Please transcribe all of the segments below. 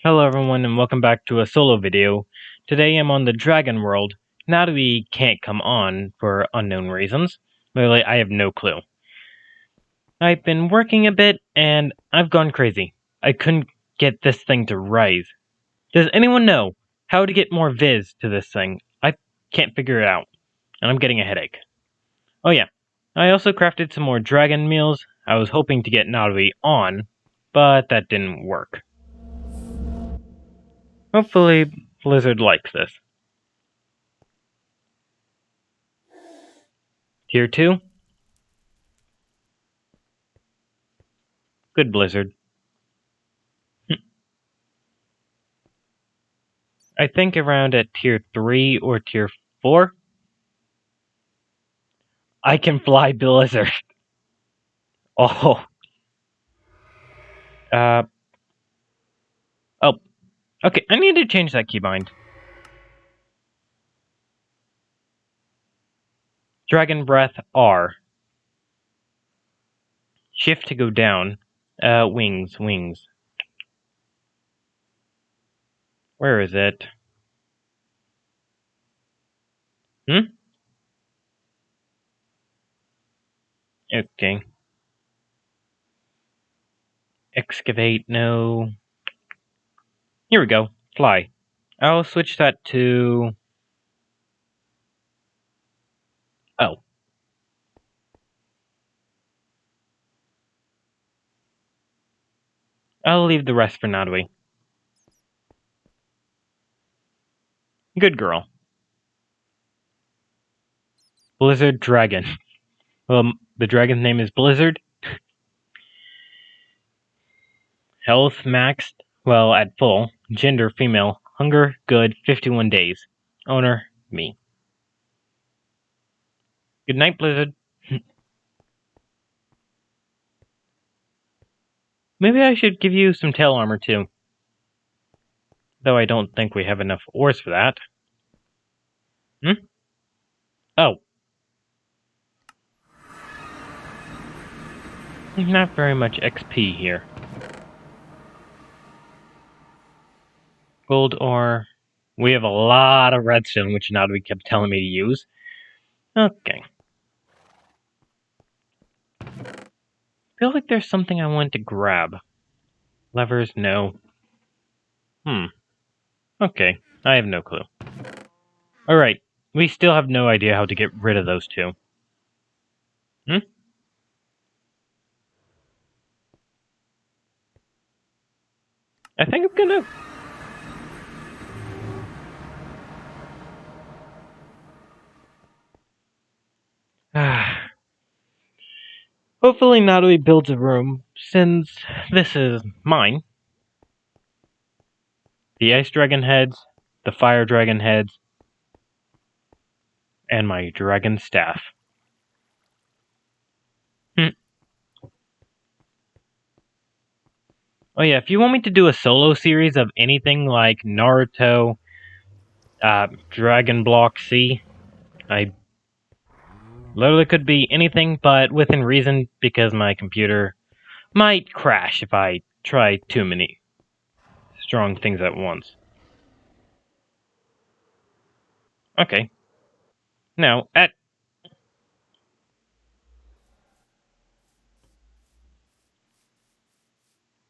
Hello everyone and welcome back to a solo video. Today I'm on the Dragon World. Now that we can't come on for unknown reasons. Literally, I have no clue. I've been working a bit and I've gone crazy. I couldn't get this thing to rise. Does anyone know how to get more viz to this thing? I can't figure it out. And I'm getting a headache. Oh yeah, I also crafted some more dragon meals. I was hoping to get Nadawi on, but that didn't work. Hopefully Blizzard likes this. Tier 2? Good Blizzard. I think around at tier 3 or tier 4. I can fly Blizzard. Oh. Uh. Oh. Okay, I need to change that keybind. Dragon Breath R. Shift to go down. Wings. Where is it? Okay. Excavate, no. Here we go. Fly. I'll switch that to... Oh. I'll leave the rest for Nadawi. Good girl. Blizzard Dragon. Well, the dragon's name is Blizzard. Health maxed, well, at full. Gender female. Hunger good, 51 days. Owner me. Good night, Blizzard. Maybe I should give you some tail armor too. Though I don't think we have enough ores for that. Oh. Not very much XP here. Gold ore. We have a lot of redstone, which Nadawi kept telling me to use. Okay. Feel like there's something I want to grab. Levers, no. Okay, I have no clue. Alright, we still have no idea how to get rid of those two. I think I'm gonna... Hopefully Nadawi builds a room, since this is mine. The Ice Dragon heads, the Fire Dragon heads, and my Dragon Staff. Oh yeah, if you want me to do a solo series of anything like Naruto, Dragon Block C, I literally could be anything, but within reason, because my computer might crash if I try too many strong things at once. Okay. Now,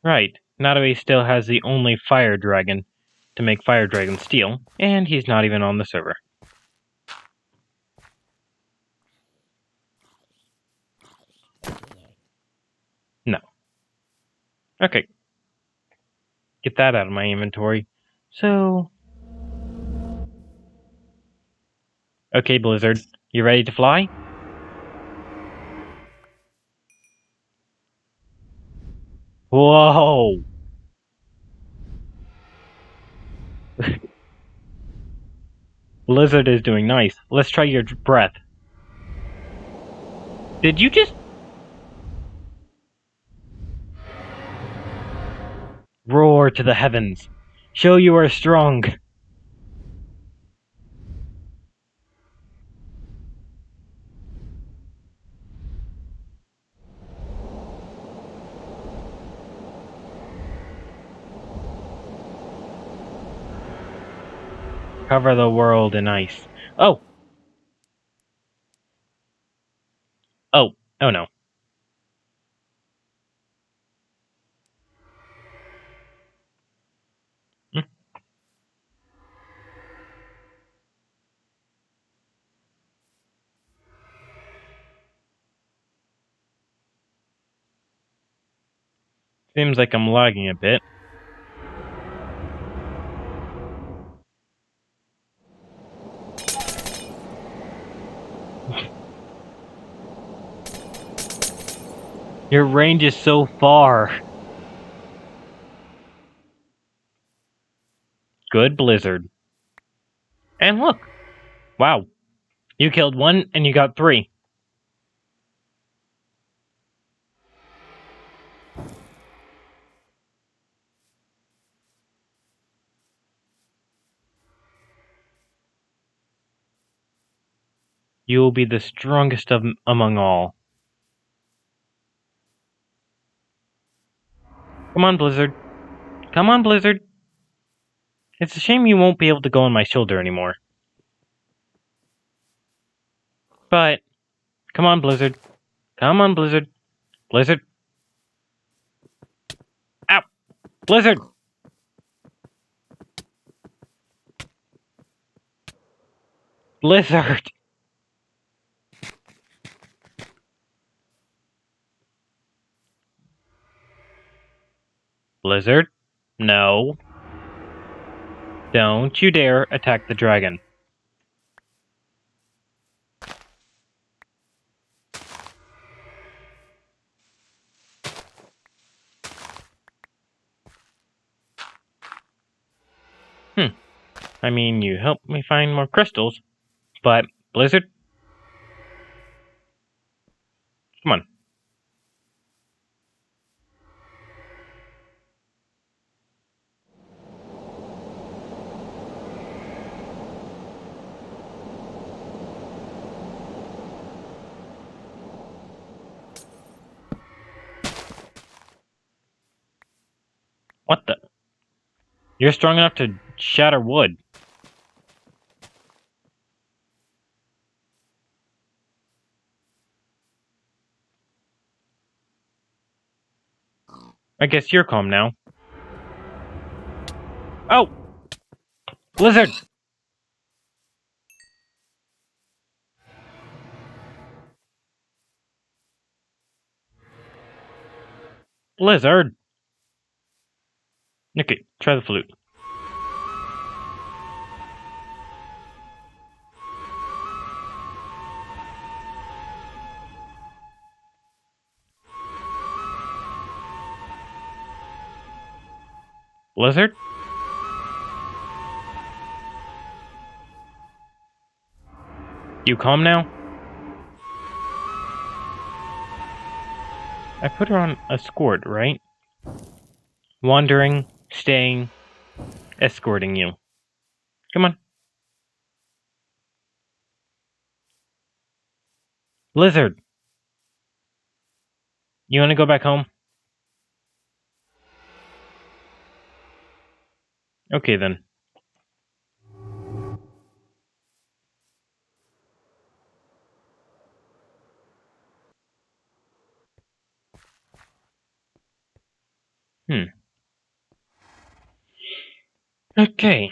Right, Nadawi still has the only Fire Dragon to make Fire Dragon Steel, and he's not even on the server. No. Okay. Get that out of my inventory. So... Okay, Blizzard, you ready to fly? Whoa! Blizzard is doing nice. Let's try your breath. Did you just... Roar to the heavens. Show you are strong. Cover the world in ice. Oh! Oh. Oh no. Hmm. Seems like I'm lagging a bit. Your range is so far. Good Blizzard. And look! Wow. You killed one and you got 3. You will be the strongest among all. Come on, Blizzard. Come on, Blizzard. It's a shame you won't be able to go on my shoulder anymore. But, come on, Blizzard. Come on, Blizzard. Blizzard. Ow! Blizzard! Blizzard! Blizzard? No. Don't you dare attack the dragon. I mean, you helped me find more crystals, but Blizzard? Come on. What the? You're strong enough to shatter wood. I guess you're calm now. Oh! Blizzard! Blizzard! Okay, try the flute. Blizzard? You calm now? I put her on escort, right? Wandering, staying, escorting you. Come on. Blizzard! You wanna go back home? Okay then. Okay.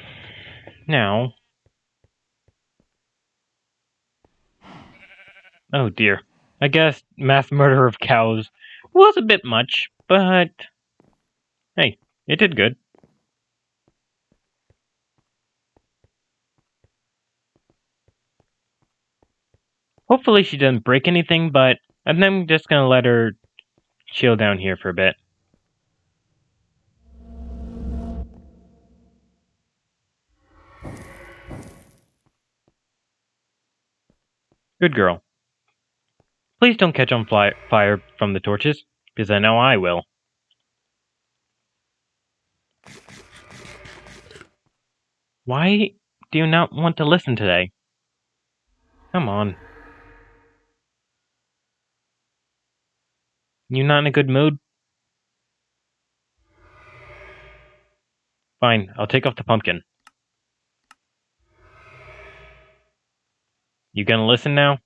Now. Oh dear. I guess mass murder of cows was a bit much, but hey, it did good. Hopefully she didn't break anything, but I'm just gonna let her chill down here for a bit. Good girl. Please don't catch on fire from the torches, because I know I will. Why do you not want to listen today? Come on. You not in a good mood? Fine, I'll take off the pumpkin. You gonna listen now?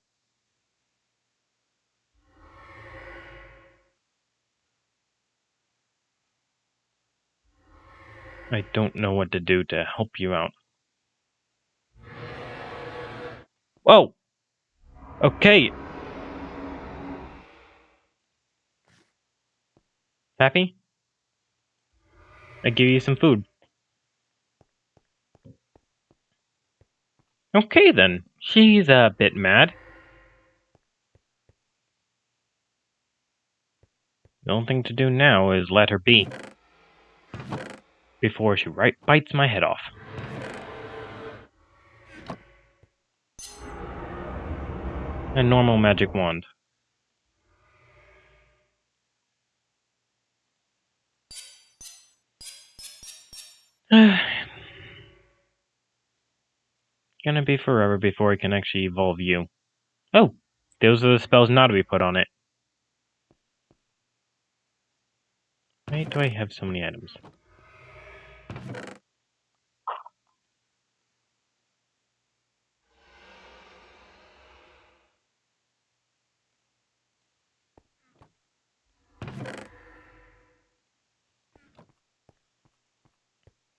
I don't know what to do to help you out. Whoa! Okay. Happy? I give you some food. Okay then. She's a bit mad. The only thing to do now is let her be. Before she bites my head off. A normal magic wand. Gonna be forever before I can actually evolve you. Oh, those are the spells not to be put on it. Why do I have so many items?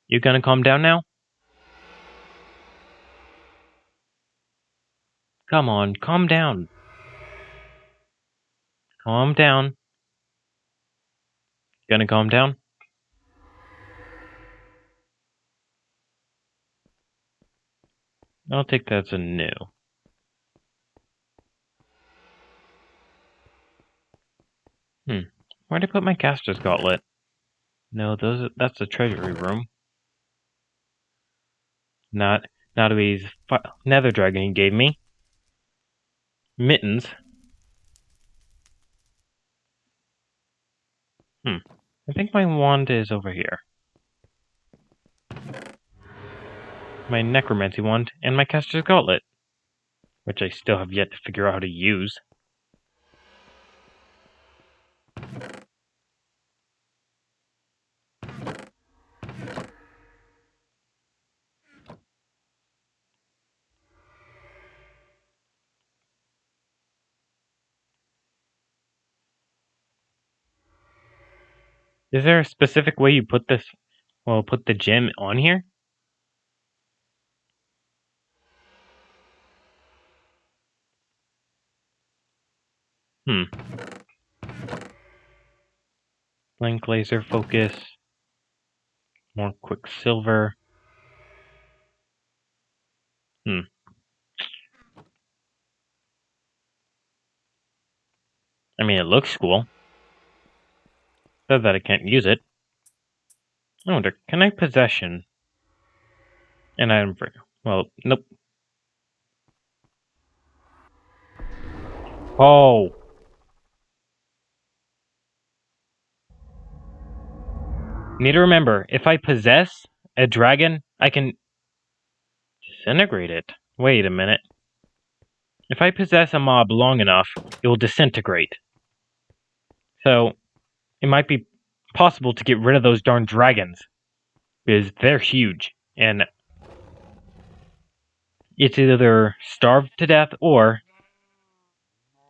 You gonna calm down now? Come on, calm down. Calm down. Gonna calm down? I'll take that as a no. Where'd I put my caster's gauntlet? No, that's the treasury room. Not his nether dragon he gave me. Mittens. I think my wand is over here. My necromancy wand and my caster's gauntlet, which I still have yet to figure out how to use. Is there a specific way you put this? Well, put the gem on here? Blank laser focus. More quicksilver. I mean, it looks cool. Says that I can't use it. I wonder, can I possession an item for? Well, nope. Oh. Need to remember, if I possess a dragon, I can disintegrate it. Wait a minute. If I possess a mob long enough, it will disintegrate. So, it might be possible to get rid of those darn dragons. Because they're huge. And it's either starved to death or...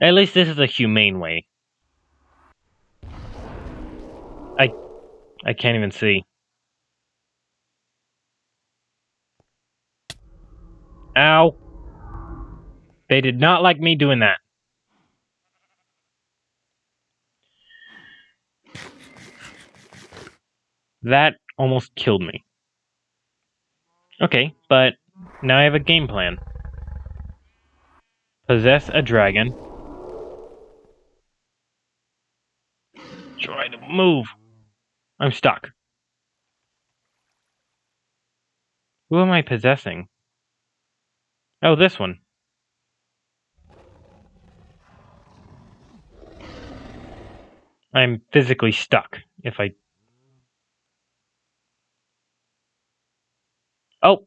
At least this is a humane way. I can't even see. Ow. They did not like me doing that. That almost killed me. Okay, but now I have a game plan. Possess a dragon. Try to move. I'm stuck. Who am I possessing? Oh, this one. I'm physically stuck. If I... Oh!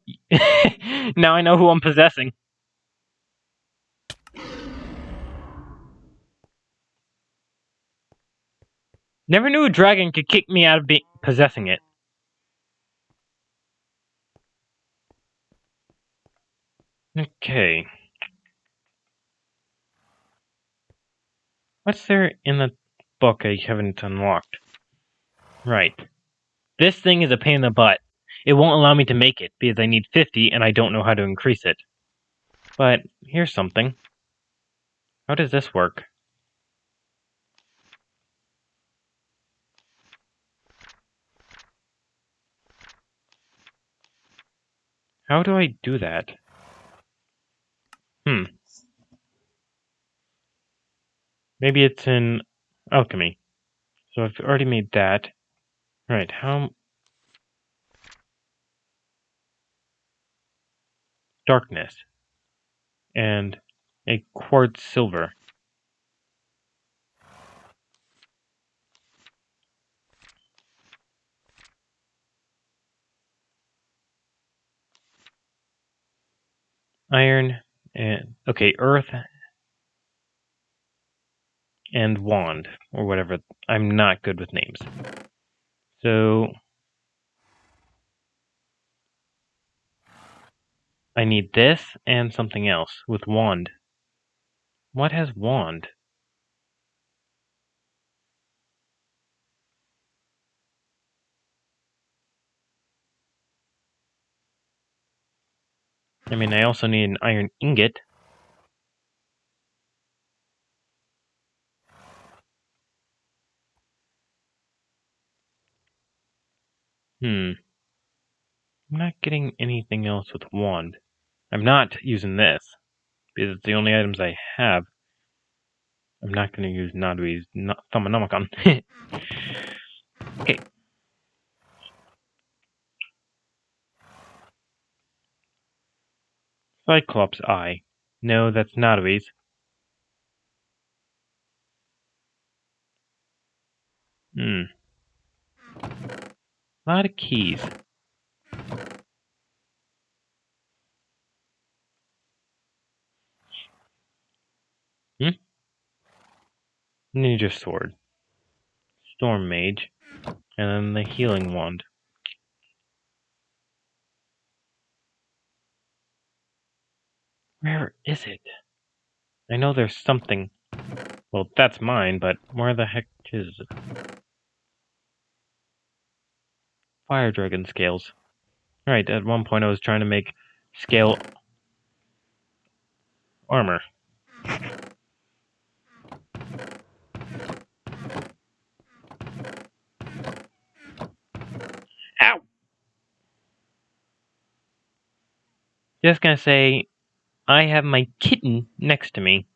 Now I know who I'm possessing. Never knew a dragon could kick me out of possessing it. Okay. What's there in the book I haven't unlocked? Right. This thing is a pain in the butt. It won't allow me to make it because I need 50 and I don't know how to increase it. But here's something. How does this work? How do I do that? Maybe it's in alchemy. So I've already made that. Right, how... Darkness. And a quartz silver. Iron and... Okay, earth and wand. Or whatever. I'm not good with names. So... I need this and something else with wand. What has wand? I mean, I also need an iron ingot. I'm not getting anything else with wand. I'm not using this, because it's the only items I have. I'm not going to use Nadui's Thumbanomicon. Okay. Cyclops Eye. No, that's Nadui's. A lot of keys. Ninja Sword. Storm Mage. And then the Healing Wand. Where is it? I know there's something. Well, that's mine, but where the heck is it? Fire Dragon Scales. Right, at one point I was trying to make scale armor. Ow! Just gonna say, I have my kitten next to me.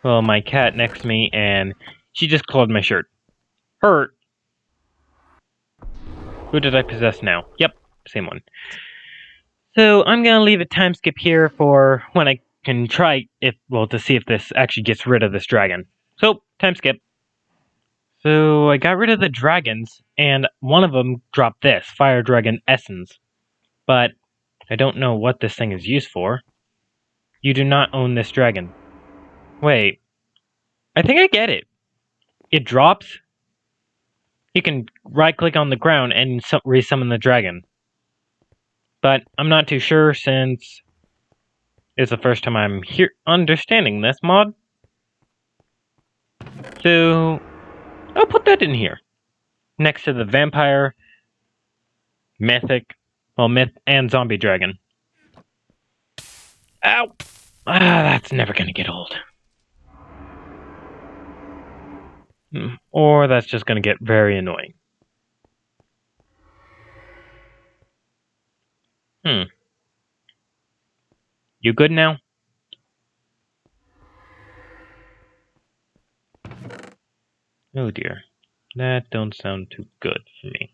Well, my cat next to me, and she just clawed my shirt. Hurt! Who did I possess now? Yep, same one. So I'm gonna leave a time skip here for when I can try to see if this actually gets rid of this dragon. So, time skip. So I got rid of the dragons, and one of them dropped this, Fire Dragon Essence. But I don't know what this thing is used for. You do not own this dragon. Wait, I think I get it. It drops. You can right-click on the ground and resummon the dragon. But I'm not too sure since it's the first time I'm here understanding this mod. So I'll put that in here. Next to the vampire, myth and zombie dragon. Ow! That's never gonna get old. Or that's just gonna get very annoying. You good now? Oh dear. That don't sound too good for me.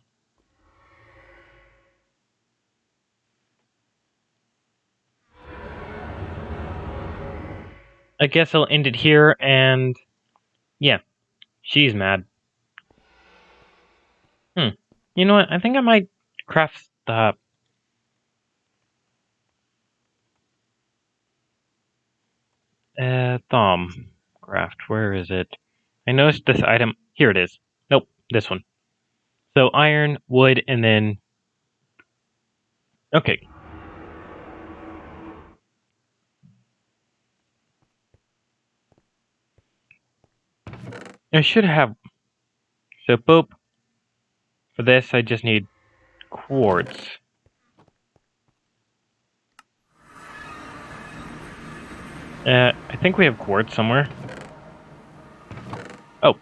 I guess I'll end it here, and yeah, she's mad. You know what? I think I might craft the thumb craft. Where is it? I noticed this item. Here it is. Nope, this one. So iron, wood, and then okay. I should have... So, boop. For this, I just need quartz. I think we have quartz somewhere. Oh.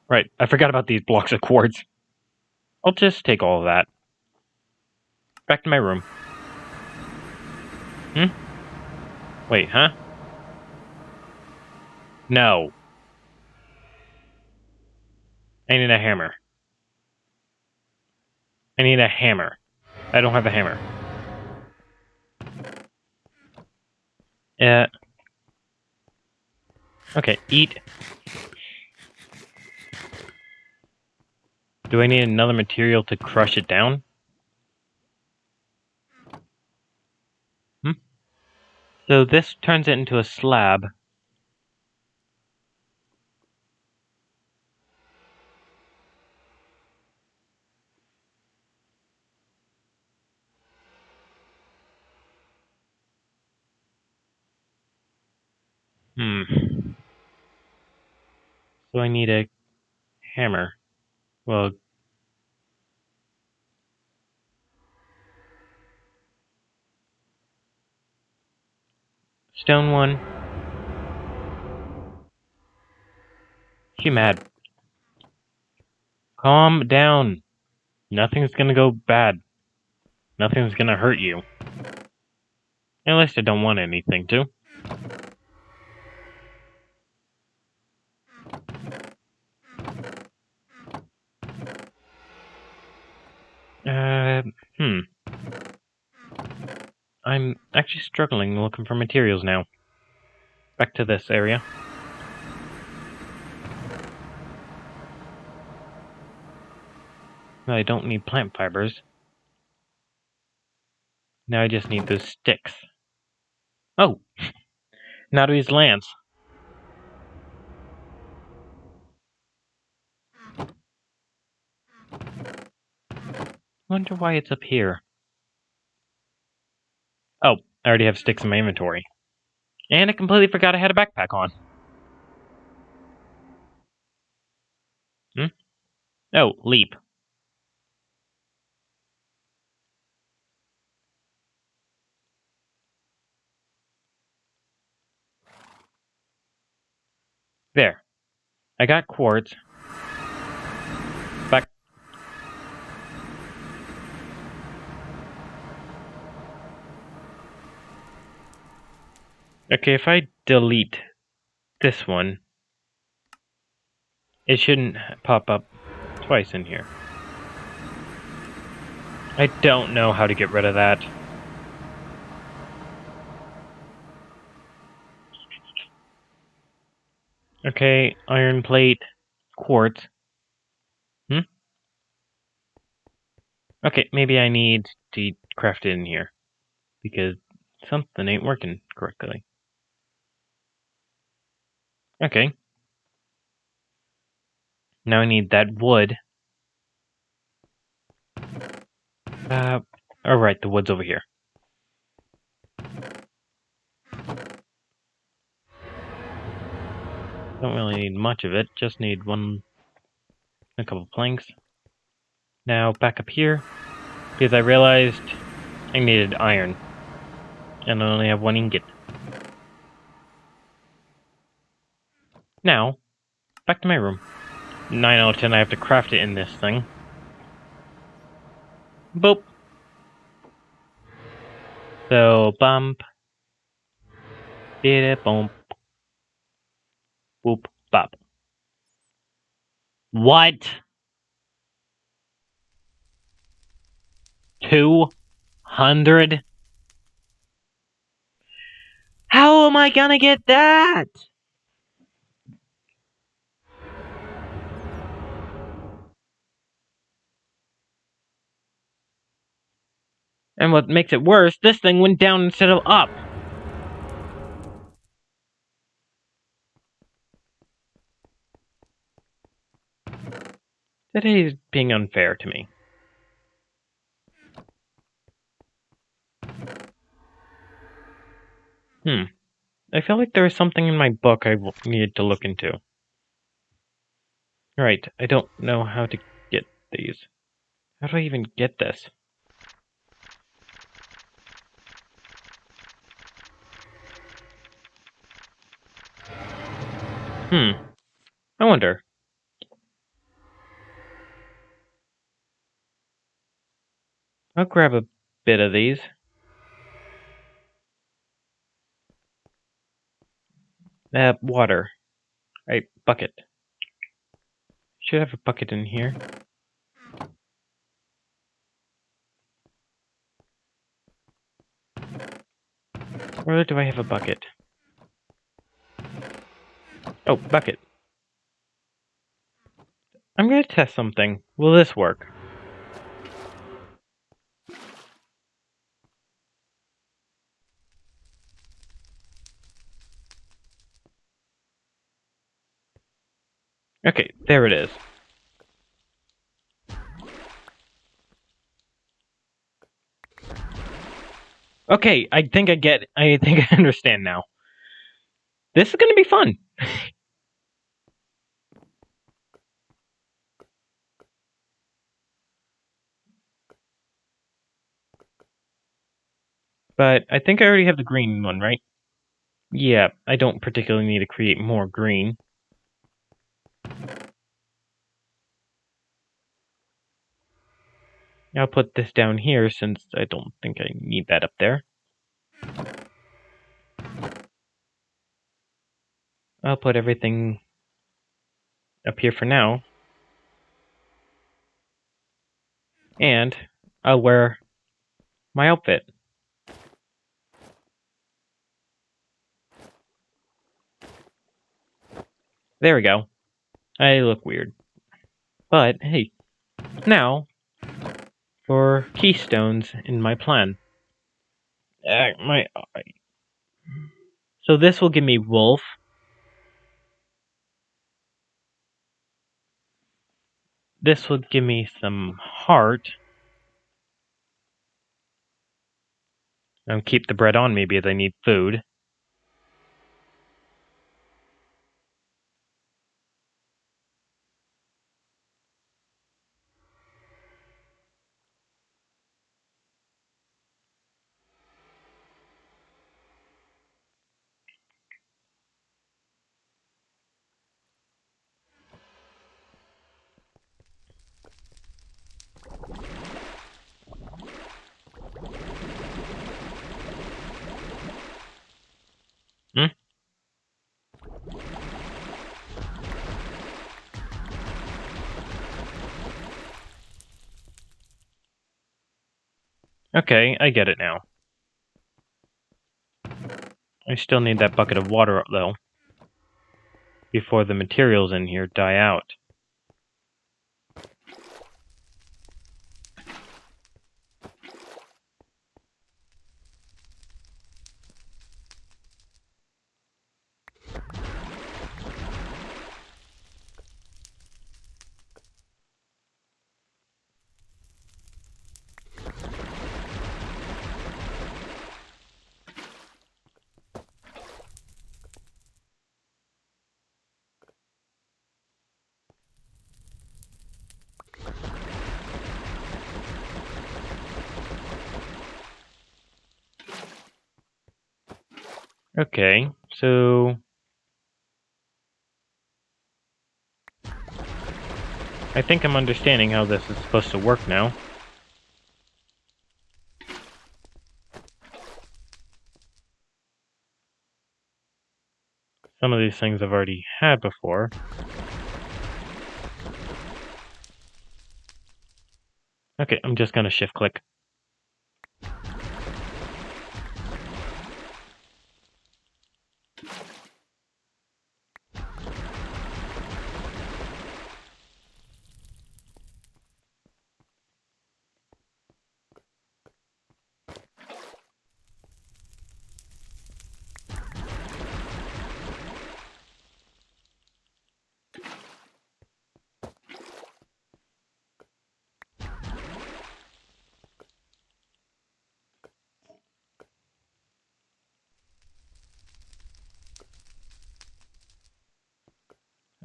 Right, I forgot about these blocks of quartz. I'll just take all of that. Back to my room. Wait, huh? No. I need a hammer. I need a hammer. I don't have a hammer. Okay, eat. Do I need another material to crush it down? So this turns it into a slab. So I need a hammer. Well, stone one. She mad. Calm down. Nothing's gonna go bad. Nothing's gonna hurt you. At least I don't want anything to. I'm actually struggling looking for materials now. Back to this area. I don't need plant fibers. Now I just need those sticks. Oh! Now to his lance. Wonder why it's up here. Oh, I already have sticks in my inventory. And I completely forgot I had a backpack on. Oh, leap. There. I got quartz. Back. Okay, if I delete this one, it shouldn't pop up twice in here. I don't know how to get rid of that. Okay, iron plate, quartz. Okay, maybe I need to craft it in here, because something ain't working correctly. Okay. Now I need that wood. Alright, the wood's over here. Don't really need much of it, just need a couple planks. Now back up here, because I realized I needed iron, and I only have one ingot. Now, back to my room. 9 out of 10, I have to craft it in this thing. Boop. So, bump. Did it, bump. Boop, bop. What? 200? How am I gonna get that? And what makes it worse, this thing went down instead of up. Today is being unfair to me. I feel like there was something in my book I needed to look into. Right, I don't know how to get these. How do I even get this? I wonder. I'll grab a bit of these. Water. Right, bucket. Should have a bucket in here. Where do I have a bucket? Oh, bucket. I'm gonna test something. Will this work? Okay, there it is. Okay, I think I understand now. This is gonna be fun. But I think I already have the green one, right? Yeah, I don't particularly need to create more green. I'll put this down here since I don't think I need that up there. I'll put everything up here for now. And I'll wear my outfit. There we go. I look weird. But hey, now for keystones in my plan. So this will give me wolf. This will give me some heart. And keep the bread on me because I need food. Hmm? Okay, I get it now. I still need that bucket of water, though, before the materials in here die out. Okay, so I think I'm understanding how this is supposed to work now. Some of these things I've already had before. Okay, I'm just gonna shift click.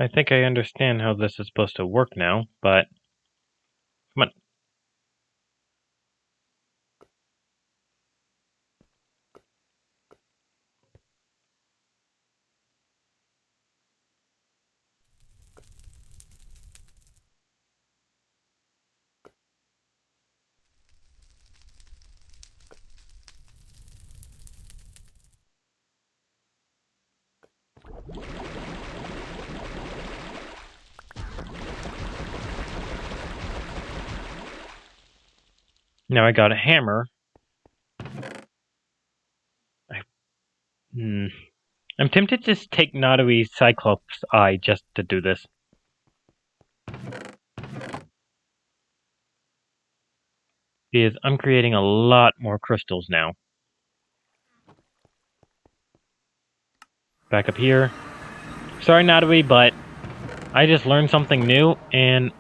I think I understand how this is supposed to work now, but come on. Now I got a hammer. I'm tempted to just take Nautilus Cyclops Eye just to do this. Because I'm creating a lot more crystals now. Back up here. Sorry, Nautilus, but I just learned something new, and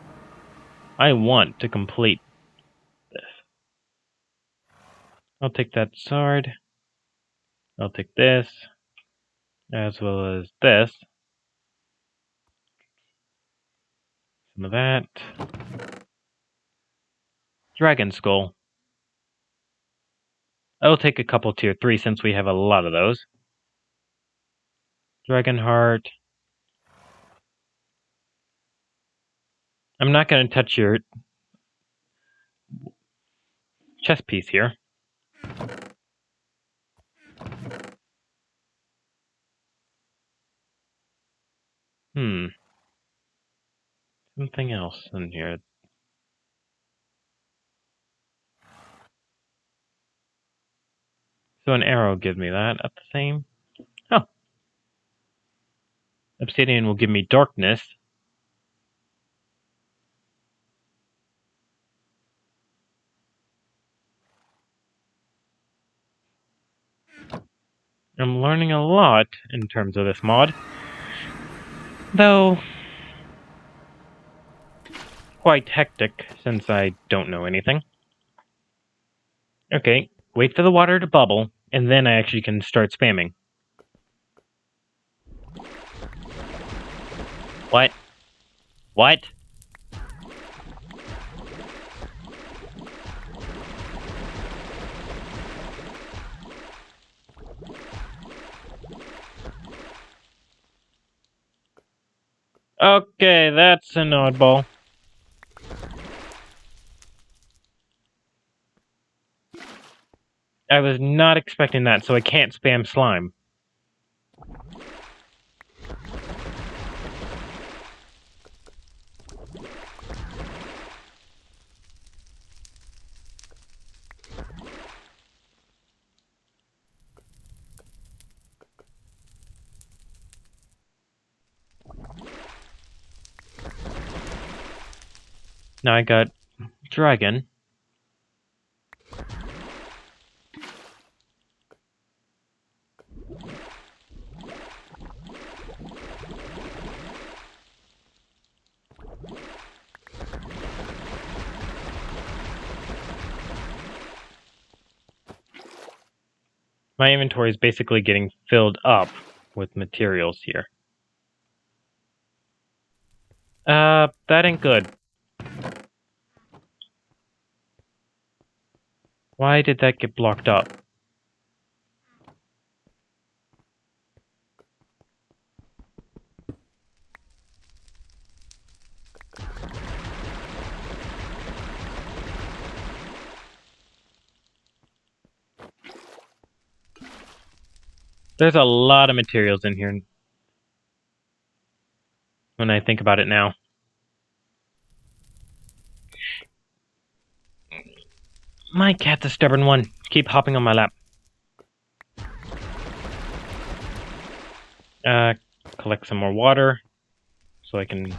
I want to complete this. I'll take that sword. I'll take this, as well as this. Some of that. Dragon Skull. I'll take a couple tier 3 since we have a lot of those. Dragon Heart. I'm not going to touch your chest piece here. Something else in here. So an arrow gives me that at the same. Oh. Obsidian will give me darkness. I'm learning a lot in terms of this mod. Though quite hectic since I don't know anything. Okay, wait for the water to bubble, and then I actually can start spamming. What? What? Okay, that's an oddball. I was not expecting that, so I can't spam slime. Now I got dragon. My inventory is basically getting filled up with materials here. That ain't good. Why did that get blocked up? There's a lot of materials in here when I think about it now. My cat's a stubborn one. Keep hopping on my lap. Collect some more water so I can...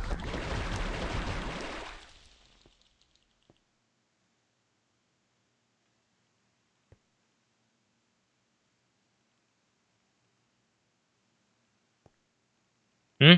Hmm?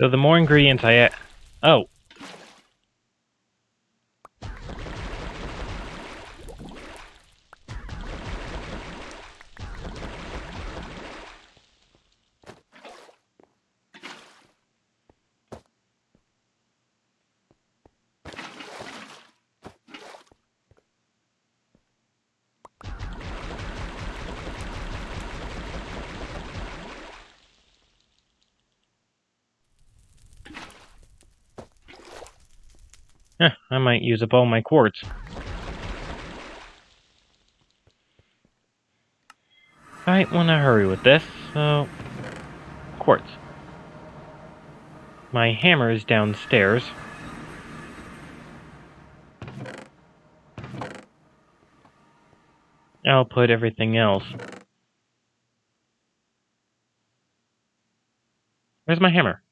So the more ingredients I add... Oh. I might use up all my quartz. I want to hurry with this, so... Quartz. My hammer is downstairs. I'll put everything else. Where's my hammer?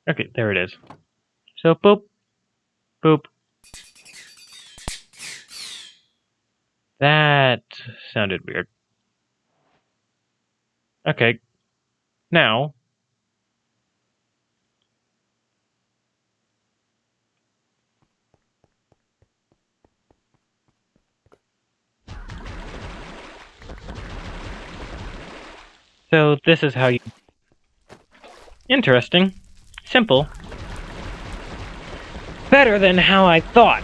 Okay, there it is. So, boop, boop. That sounded weird. Okay, now... So, this is how you... Interesting. Simple. Better than how I thought.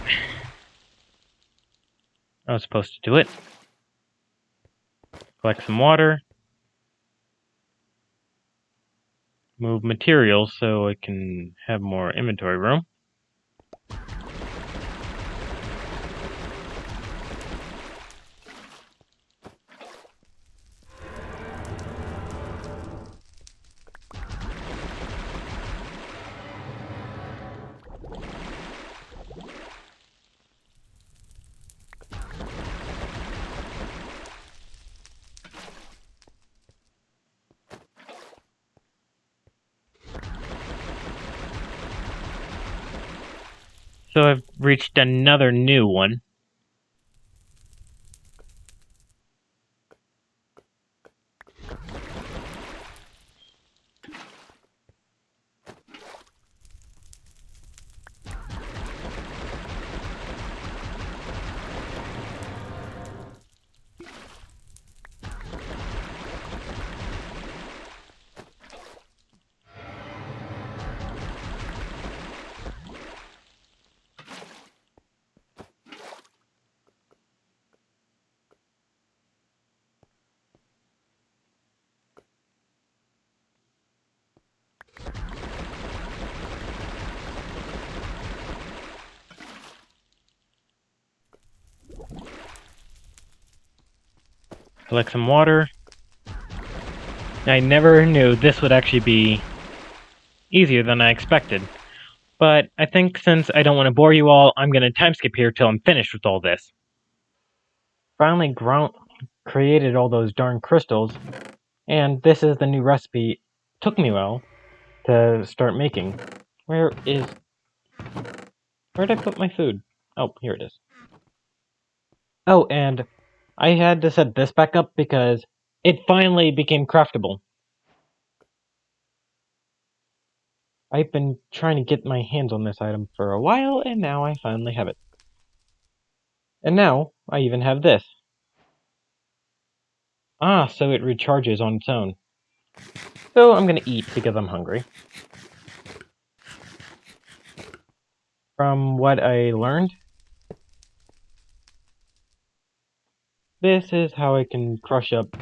I was supposed to do it. Collect some water. Move materials so I can have more inventory room. So I've reached another new one. Collect some water. I never knew this would actually be easier than I expected. But I think since I don't want to bore you all, I'm going to time skip here till I'm finished with all this. Finally created all those darn crystals, and this is the new recipe. Took me a while to start making. Where'd I put my food? Oh, here it is. Oh, and I had to set this back up because it finally became craftable. I've been trying to get my hands on this item for a while, and now I finally have it. And now, I even have this. Ah, so it recharges on its own. So I'm gonna eat because I'm hungry. From what I learned, this is how I can crush up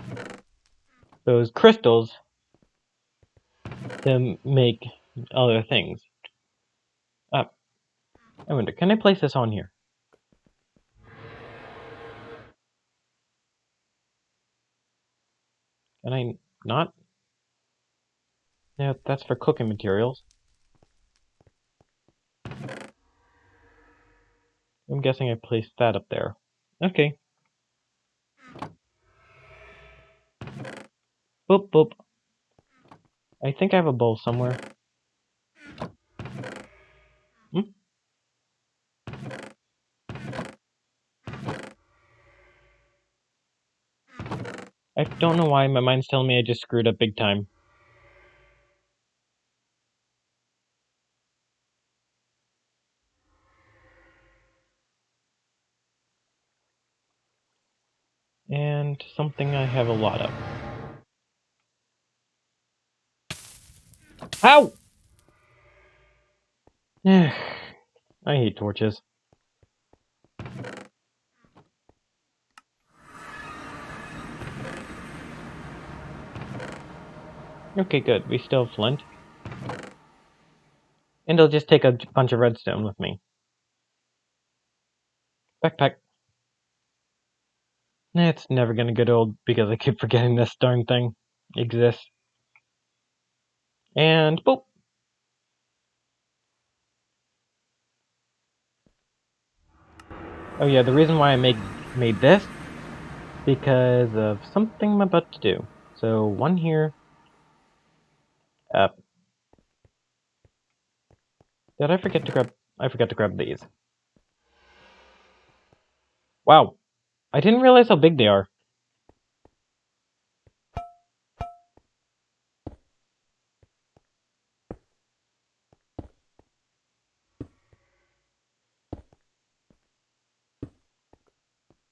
those crystals to make other things. I wonder, can I place this on here? Can I not? Yeah, that's for cooking materials. I'm guessing I placed that up there. Okay. Boop, boop. I think I have a bowl somewhere. Hmm? I don't know why my mind's telling me I just screwed up big time. And something I have a lot of. Ow! I hate torches. Okay, good. We still have flint. And I'll just take a bunch of redstone with me. Backpack. It's never gonna get old because I keep forgetting this darn thing exists. And boop! Oh yeah, the reason why I made this because of something I'm about to do. So one here. Did I forget to grab? I forgot to grab these. Wow, I didn't realize how big they are.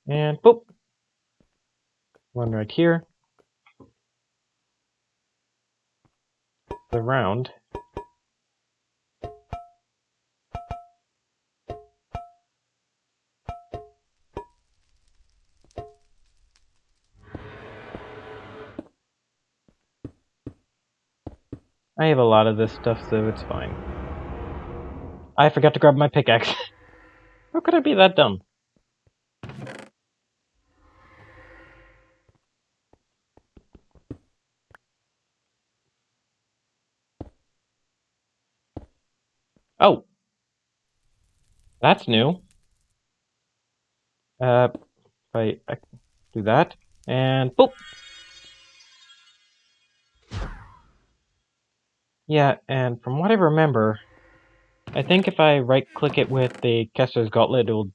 And boop! One right here. The round. I have a lot of this stuff, so it's fine. I forgot to grab my pickaxe. How could I be that dumb? Oh! That's new. If I do that, and boop! Yeah, and from what I remember, I think if I right-click it with the Kessler's Gauntlet, it will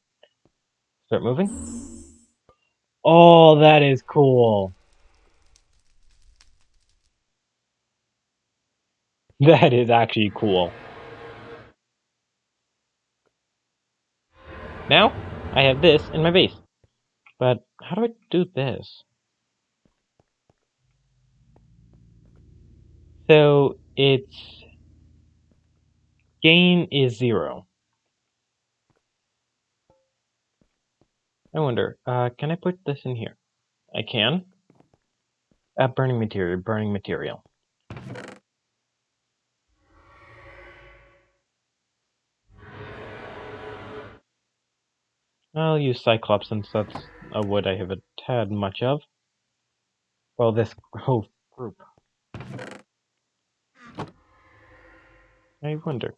start moving. Oh, that is cool. That is actually cool. Now, I have this in my base. But how do I do this? So, its gain is 0. I wonder, can I put this in here? I can. Burning material, burning material. I'll use Cyclops since that's a wood I haven't had much of. Well, this whole group. I wonder.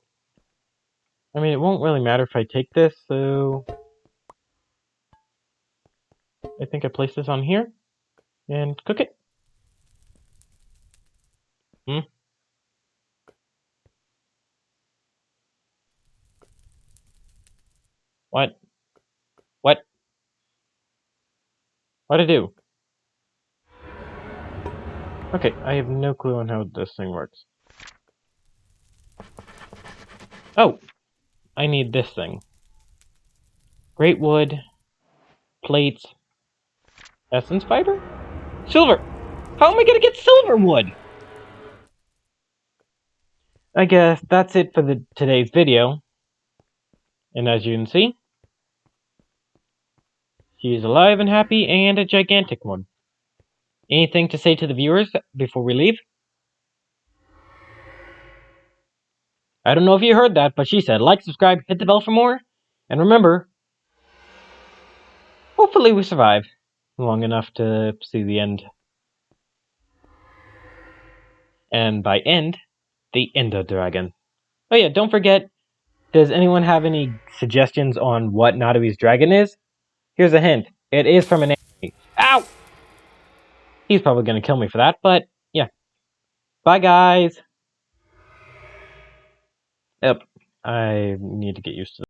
I mean, it won't really matter if I take this, so... I think I place this on here, and cook it. What? What? What'd I do? Okay, I have no clue on how this thing works. Oh! I need this thing. Great wood, plates, essence fiber? Silver! How am I gonna get silver wood? I guess that's it for today's video. And as you can see, she is alive and happy and a gigantic one. Anything to say to the viewers before we leave? I don't know if you heard that, but she said like, subscribe, hit the bell for more. And remember, hopefully we survive long enough to see the end. And by end, the Ender Dragon. Oh yeah, don't forget, does anyone have any suggestions on what Nadawi's dragon is? Here's a hint. It is from an anime. Ow! He's probably going to kill me for that, but yeah. Bye, guys! Yep. I need to get used to